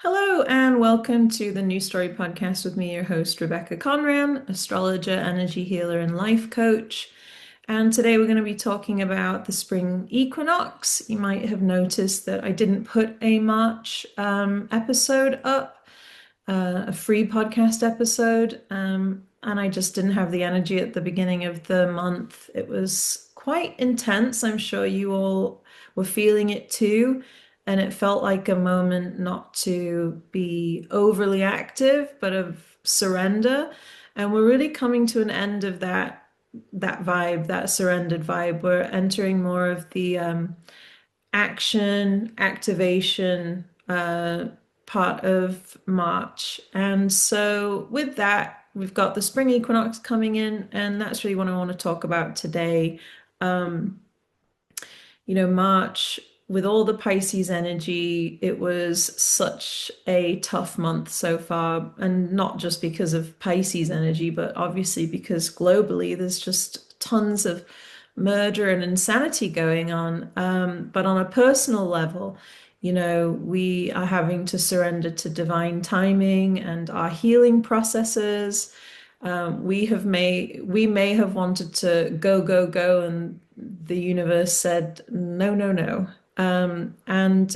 Hello and welcome to the New Story podcast with me, your host, Rebecca Conran, astrologer, energy healer, and life coach. And today we're going to be talking about the spring equinox. You might have noticed that I didn't put a March episode up, a free podcast episode, and I just didn't have the energy at the beginning of the month. It was quite intense. I'm sure you all were feeling it too. And it felt like a moment not to be overly active, but of surrender. And we're really coming to an end of that vibe, that surrendered vibe. We're entering more of the action, activation part of March. And so with that, we've got the spring equinox coming in, and that's really what I want to talk about today. Um, March with all the Pisces energy, it was such a tough month so far. And not just because of Pisces energy, but obviously because globally there's just tons of murder and insanity going on. But on a personal level, we are having to surrender to divine timing and our healing processes. We may have wanted to go, go, go, and the universe said no, no, no. And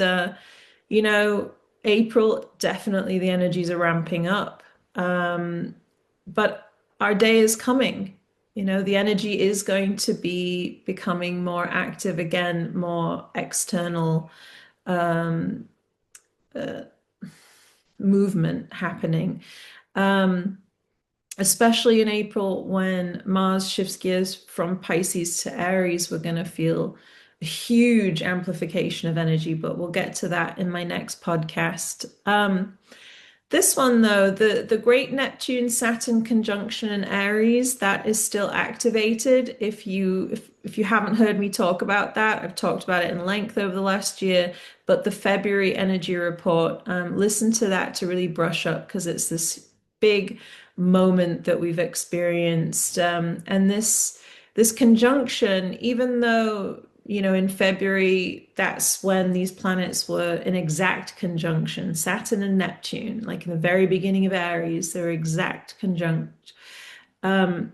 you know, April, definitely the energies are ramping up. But our day is coming. The energy is going to be becoming more active again, more external um, uh, movement happening. Um, Especially in April when Mars shifts gears from Pisces to Aries, we're going to feel a huge amplification of energy, but we'll get to that in my next podcast. This one, though, the great Neptune Saturn conjunction in Aries, that is still activated. If you haven't heard me talk about that, I've talked about it in length over the last year. But the February energy report, listen to that to really brush up because it's this big moment that we've experienced. And this conjunction, even though in February, that's when these planets were in exact conjunction, Saturn and Neptune, like in the very beginning of Aries, they're exact conjunct. Um,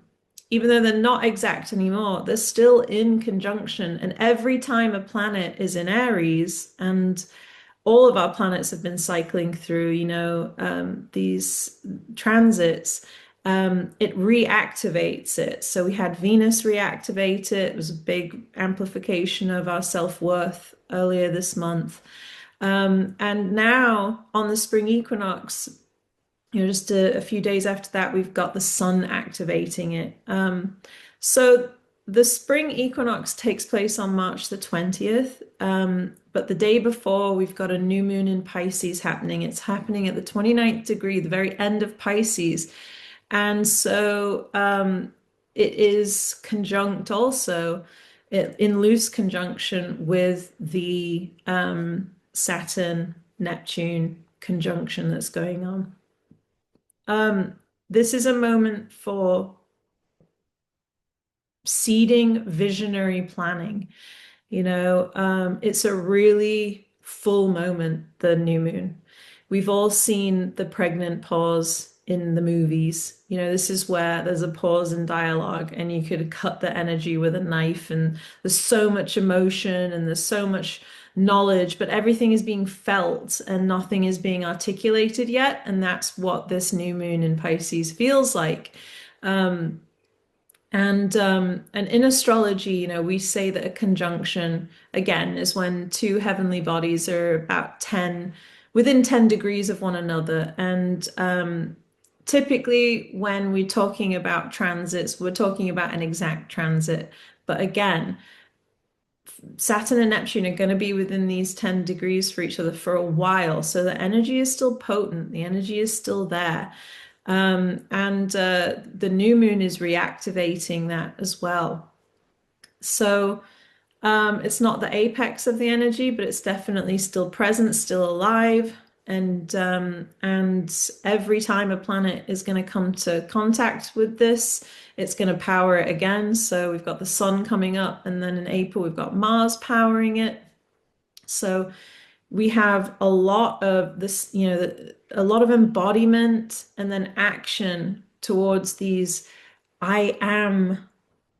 Even though they're not exact anymore, they're still in conjunction. And every time a planet is in Aries, and all of our planets have been cycling through, these transits, it reactivates it. So we had Venus reactivate it. It was a big amplification of our self-worth earlier this month. And now on the spring equinox, just a few days after that, we've got the sun activating it. So the spring equinox takes place on March the 20th, but the day before, we've got a new moon in Pisces happening. It's happening at the 29th degree, the very end of Pisces. And so it is conjunct also in loose conjunction with the Saturn Neptune conjunction that's going on. This is a moment for seeding visionary planning. It's a really full moment, the new moon. We've all seen the pregnant pause in the movies. This is where there's a pause in dialogue and you could cut the energy with a knife, and there's so much emotion and there's so much knowledge, but everything is being felt and nothing is being articulated yet. And that's what this new moon in Pisces feels like. And in astrology, we say that a conjunction, again, is when two heavenly bodies are about within 10 degrees of one another. And typically, when we're talking about transits, we're talking about an exact transit. But again, Saturn and Neptune are going to be within these 10 degrees for each other for a while. So the energy is still potent, the energy is still there. And the new moon is reactivating that as well. So it's not the apex of the energy, but it's definitely still present, still alive. And every time a planet is going to come to contact with this, it's going to power it again. So we've got the sun coming up, and then in April we've got Mars powering it. So we have a lot of this, a lot of embodiment and then action towards these I am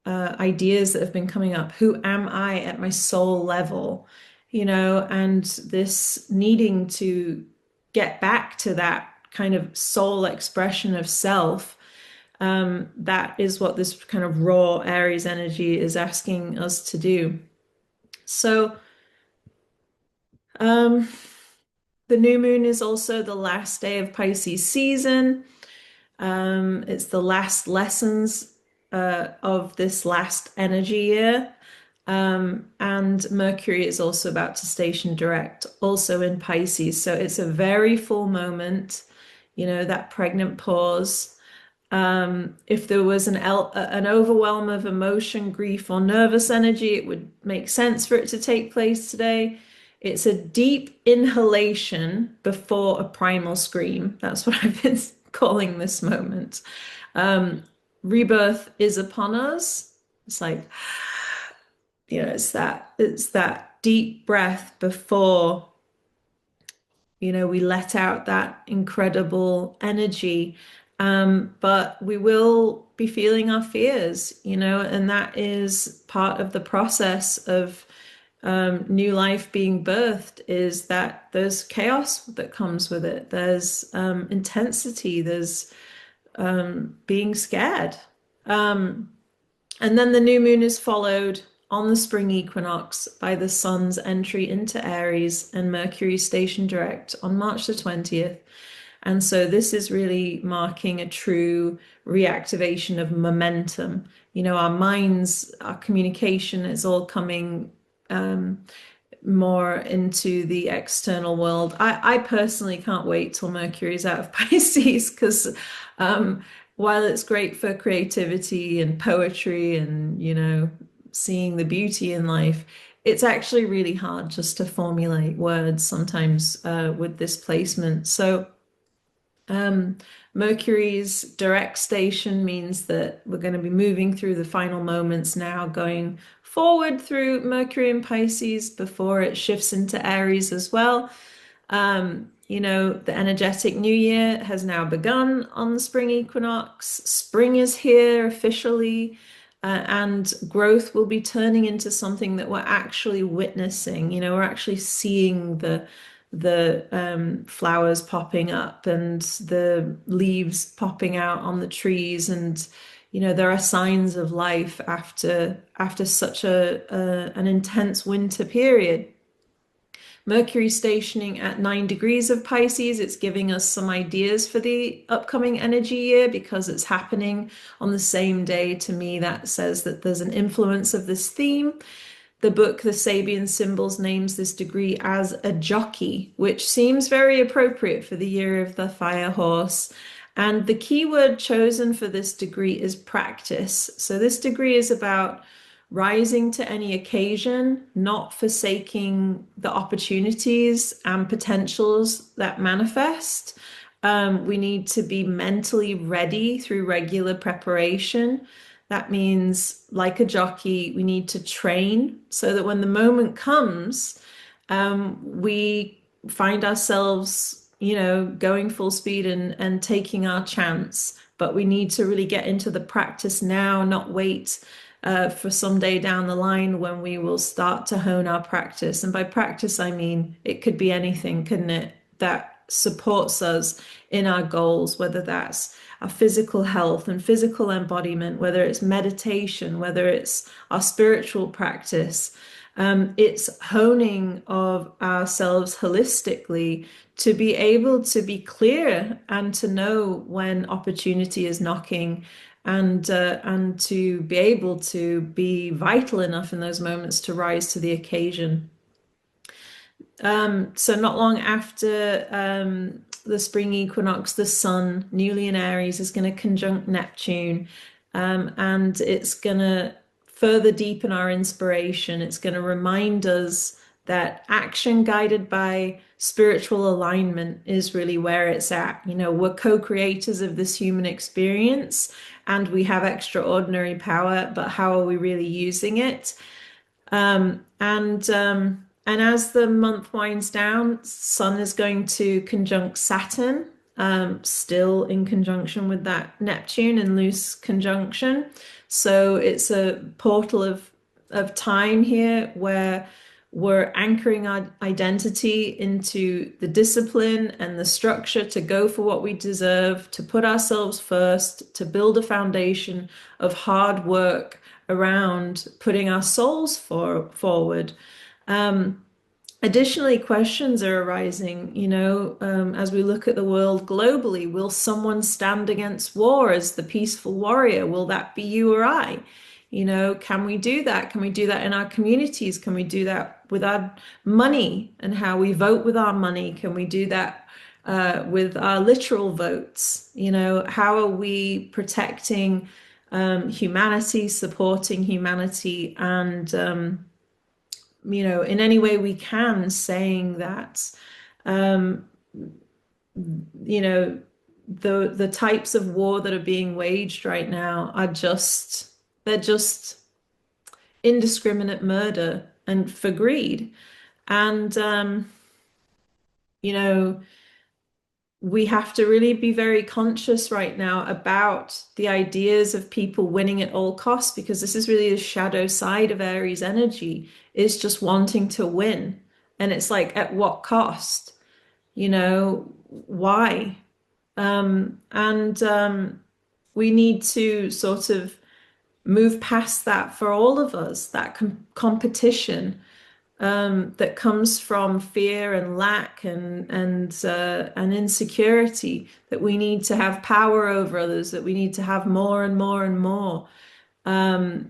ideas that have been coming up. Who am I at my soul level? And this needing to get back to that kind of soul expression of self. That is what this kind of raw Aries energy is asking us to do. So, um, the new moon is also the last day of Pisces season. It's the last lessons of this last energy year. And Mercury is also about to station direct, also in Pisces. So it's a very full moment, that pregnant pause. If there was an overwhelm of emotion, grief, or nervous energy, it would make sense for it to take place today. It's a deep inhalation before a primal scream. That's what I've been calling this moment. Um, Rebirth is upon us. It's like, it's that deep breath before, we let out that incredible energy. But we will be feeling our fears, and that is part of the process of new life being birthed, is that there's chaos that comes with it. There's intensity, there's being scared. Um, and then the new moon is followed on the spring equinox by the sun's entry into Aries and Mercury station direct on March the 20th. And so this is really marking a true reactivation of momentum. Our minds, our communication is all coming more into the external world. I personally can't wait till Mercury's out of Pisces because while it's great for creativity and poetry and, seeing the beauty in life, it's actually really hard just to formulate words sometimes with this placement. So um, Mercury's direct station means that we're going to be moving through the final moments now, going forward through Mercury and Pisces before it shifts into Aries as well. The energetic new year has now begun on the spring equinox. Spring is here officially, and growth will be turning into something that we're actually witnessing. We're actually seeing the flowers popping up and the leaves popping out on the trees, and there are signs of life after such an intense winter period. Mercury stationing at 9 degrees of Pisces, it's giving us some ideas for the upcoming energy year because it's happening on the same day. To me, that says that there's an influence of this theme. The book, The Sabian Symbols, names this degree as a jockey, which seems very appropriate for the year of the fire horse. And the key word chosen for this degree is practice. So this degree is about rising to any occasion, not forsaking the opportunities and potentials that manifest. We need to be mentally ready through regular preparation. That means, like a jockey, we need to train so that when the moment comes, we find ourselves, going full speed and taking our chance. But we need to really get into the practice now, not wait for some day down the line when we will start to hone our practice. And by practice, I mean it could be anything, couldn't it? That supports us in our goals, whether that's our physical health and physical embodiment, whether it's meditation, whether it's our spiritual practice. It's honing of ourselves holistically to be able to be clear and to know when opportunity is knocking, and to be able to be vital enough in those moments to rise to the occasion. So not long after the spring equinox, the sun, newly in Aries, is going to conjunct Neptune, and it's going to further deepen our inspiration. It's going to remind us that action guided by spiritual alignment is really where it's at. We're co-creators of this human experience, and we have extraordinary power, but how are we really using it? And And as the month winds down, Sun is going to conjunct Saturn, still in conjunction with that Neptune in loose conjunction. So it's a portal of time here where we're anchoring our identity into the discipline and the structure to go for what we deserve, to put ourselves first, to build a foundation of hard work around putting our souls forward. Um, Additionally, questions are arising, as we look at the world globally. Will someone stand against war as the peaceful warrior? Will that be you or I? Can we do that? Can we do that in our communities? Can we do that with our money and how we vote with our money? Can we do that with our literal votes? How are we protecting humanity, supporting humanity, and in any way we can, saying that, um, you know, the types of war that are being waged right now are just they're just indiscriminate murder and for greed. And you know, we have to really be very conscious right now about the ideas of people winning at all costs, because this is really the shadow side of Aries energy, is just wanting to win. And it's like, at what cost? Why? And we need to sort of move past that for all of us, that competition that comes from fear and lack and insecurity, that we need to have power over others, that we need to have more and more and more, to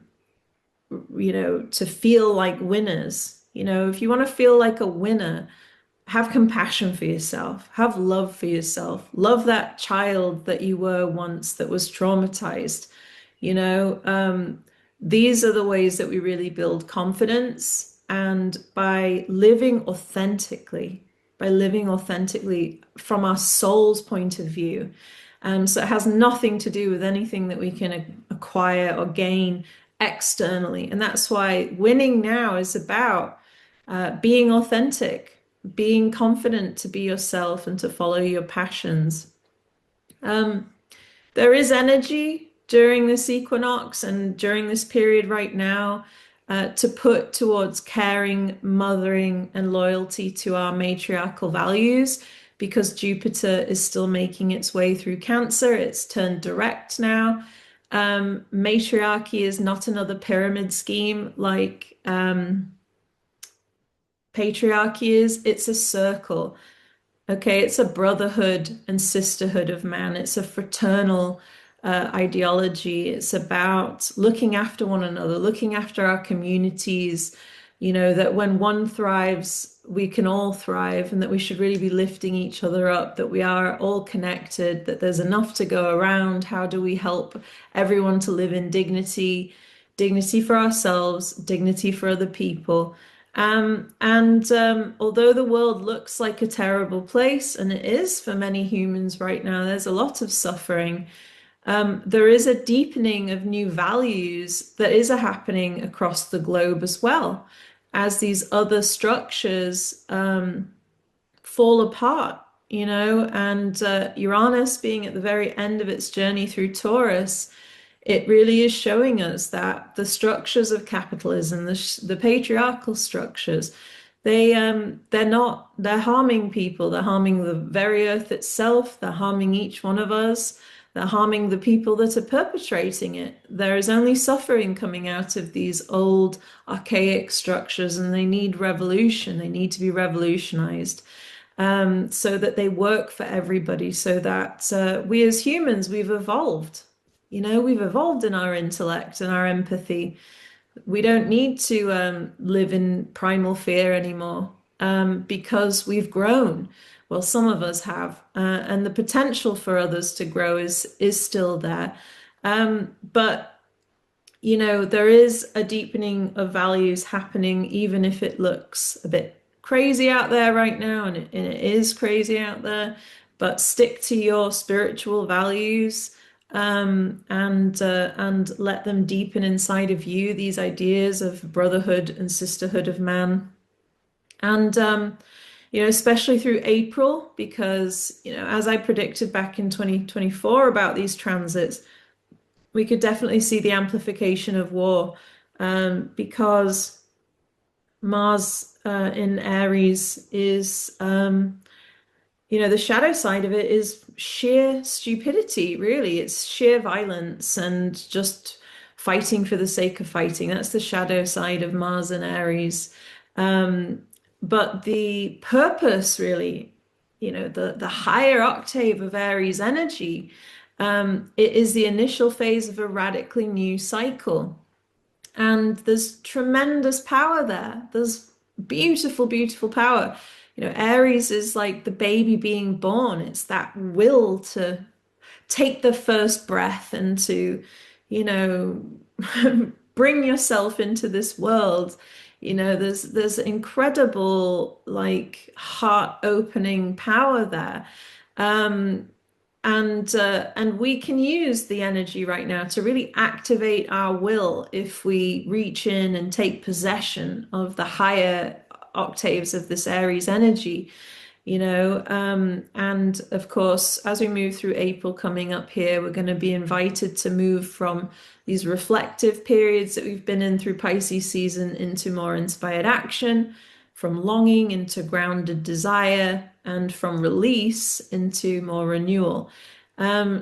feel like winners. If you want to feel like a winner, have compassion for yourself, have love for yourself, love that child that you were once that was traumatized. You know, um, these are the ways that we really build confidence. And by living authentically from our soul's point of view. So it has nothing to do with anything that we can acquire or gain externally. And that's why winning now is about being authentic, being confident to be yourself and to follow your passions. Um, there is energy during this equinox and during this period right now to put towards caring, mothering, and loyalty to our matriarchal values, because Jupiter is still making its way through Cancer. It's turned direct now. Matriarchy is not another pyramid scheme like patriarchy is. It's a circle. Okay, it's a brotherhood and sisterhood of man. It's a fraternal ideology. It's about looking after one another, looking after our communities, that when one thrives, we can all thrive, and that we should really be lifting each other up, that we are all connected, that there's enough to go around. How do we help everyone to live in dignity, dignity for ourselves, dignity for other people? And although the world looks like a terrible place, and it is for many humans right now, there's a lot of suffering. There is a deepening of new values that is happening across the globe as well, as these other structures fall apart, and Uranus being at the very end of its journey through Taurus, it really is showing us that the structures of capitalism, the patriarchal structures, they're harming people. They're harming the very earth itself. They're harming each one of us. They're harming the people that are perpetrating it. There is only suffering coming out of these old archaic structures, and they need revolution. They need to be revolutionized. So that they work for everybody, so that we as humans, we've evolved. We've evolved in our intellect and our empathy. We don't need to live in primal fear anymore, because we've grown. Well, some of us have, and the potential for others to grow is still there. But there is a deepening of values happening, even if it looks a bit crazy out there right now, and it is crazy out there. But stick to your spiritual values, and let them deepen inside of you, these ideas of brotherhood and sisterhood of man. And especially through April, because as I predicted back in 2024 about these transits, we could definitely see the amplification of war, because Mars in Aries is, the shadow side of it is sheer stupidity, really. It's sheer violence and just fighting for the sake of fighting. That's the shadow side of Mars and Aries. Um, but the purpose, really, the higher octave of Aries energy, it is the initial phase of a radically new cycle. And there's tremendous power there. There's beautiful, beautiful power. Aries is like the baby being born. It's that will to take the first breath and to, you know, bring yourself into this world. There's incredible like heart-opening power there. Um, and we can use the energy right now to really activate our will if we reach in and take possession of the higher octaves of this Aries energy. And of course, as we move through April coming up here, we're going to be invited to move from these reflective periods that we've been in through Pisces season into more inspired action, from longing into grounded desire, and from release into more renewal.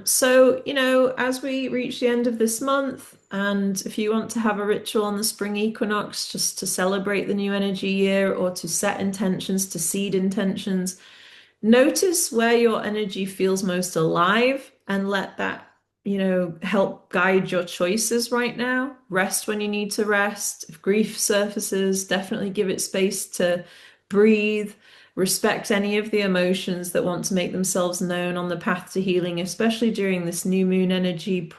So, as we reach the end of this month, and if you want to have a ritual on the spring equinox just to celebrate the new energy year or to set intentions, to seed intentions, notice where your energy feels most alive and let that, help guide your choices right now. Rest when you need to rest. If grief surfaces, definitely give it space to breathe. Respect any of the emotions that want to make themselves known on the path to healing, especially during this new moon energy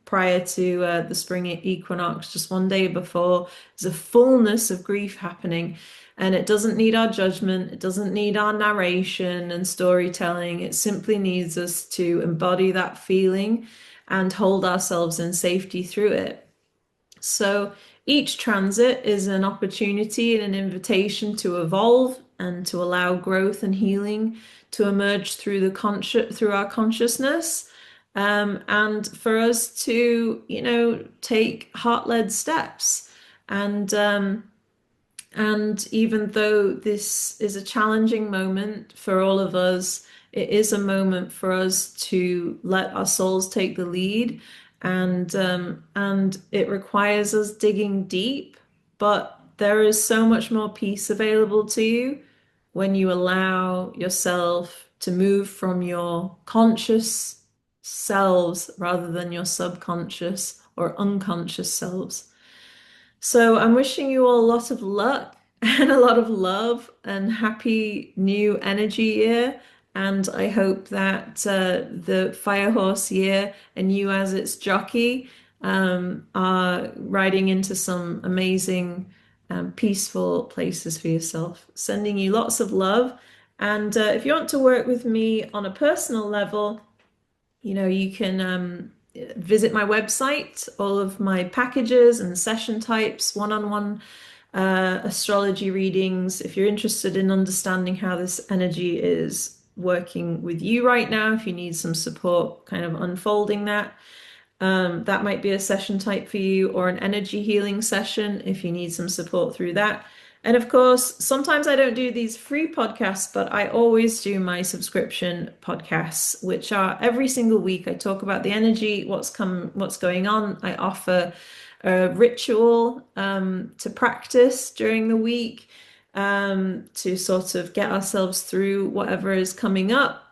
prior to the spring equinox, just one day before. There's a fullness of grief happening. And it doesn't need our judgment, it doesn't need our narration and storytelling. It simply needs us to embody that feeling and hold ourselves in safety through it. So each transit is an opportunity and an invitation to evolve and to allow growth and healing to emerge through our consciousness. And for us to, take heart-led steps. And even though this is a challenging moment for all of us, it is a moment for us to let our souls take the lead, and it requires us digging deep. But there is so much more peace available to you when you allow yourself to move from your conscious selves rather than your subconscious or unconscious selves. So I'm wishing you all a lot of luck and a lot of love and happy new energy year. And I hope that the Firehorse year and you as its jockey are riding into some amazing, peaceful places for yourself. Sending you lots of love. And if you want to work with me on a personal level, you can visit my website, all of my packages and session types, one-on-one astrology readings. If you're interested in understanding how this energy is working with you right now, if you need some support kind of unfolding that, that might be a session type for you, or an energy healing session if you need some support through that. And of course, sometimes I don't do these free podcasts, but I always do my subscription podcasts, which are every single week. I talk about the energy, what's going on. I offer a ritual to practice during the week, to sort of get ourselves through whatever is coming up.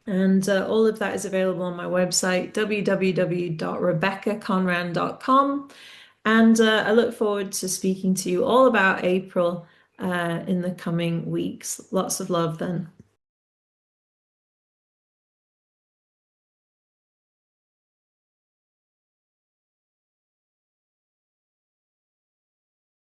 And all of that is available on my website, www.rebeccaconran.com. And I look forward to speaking to you all about April in the coming weeks. Lots of love then.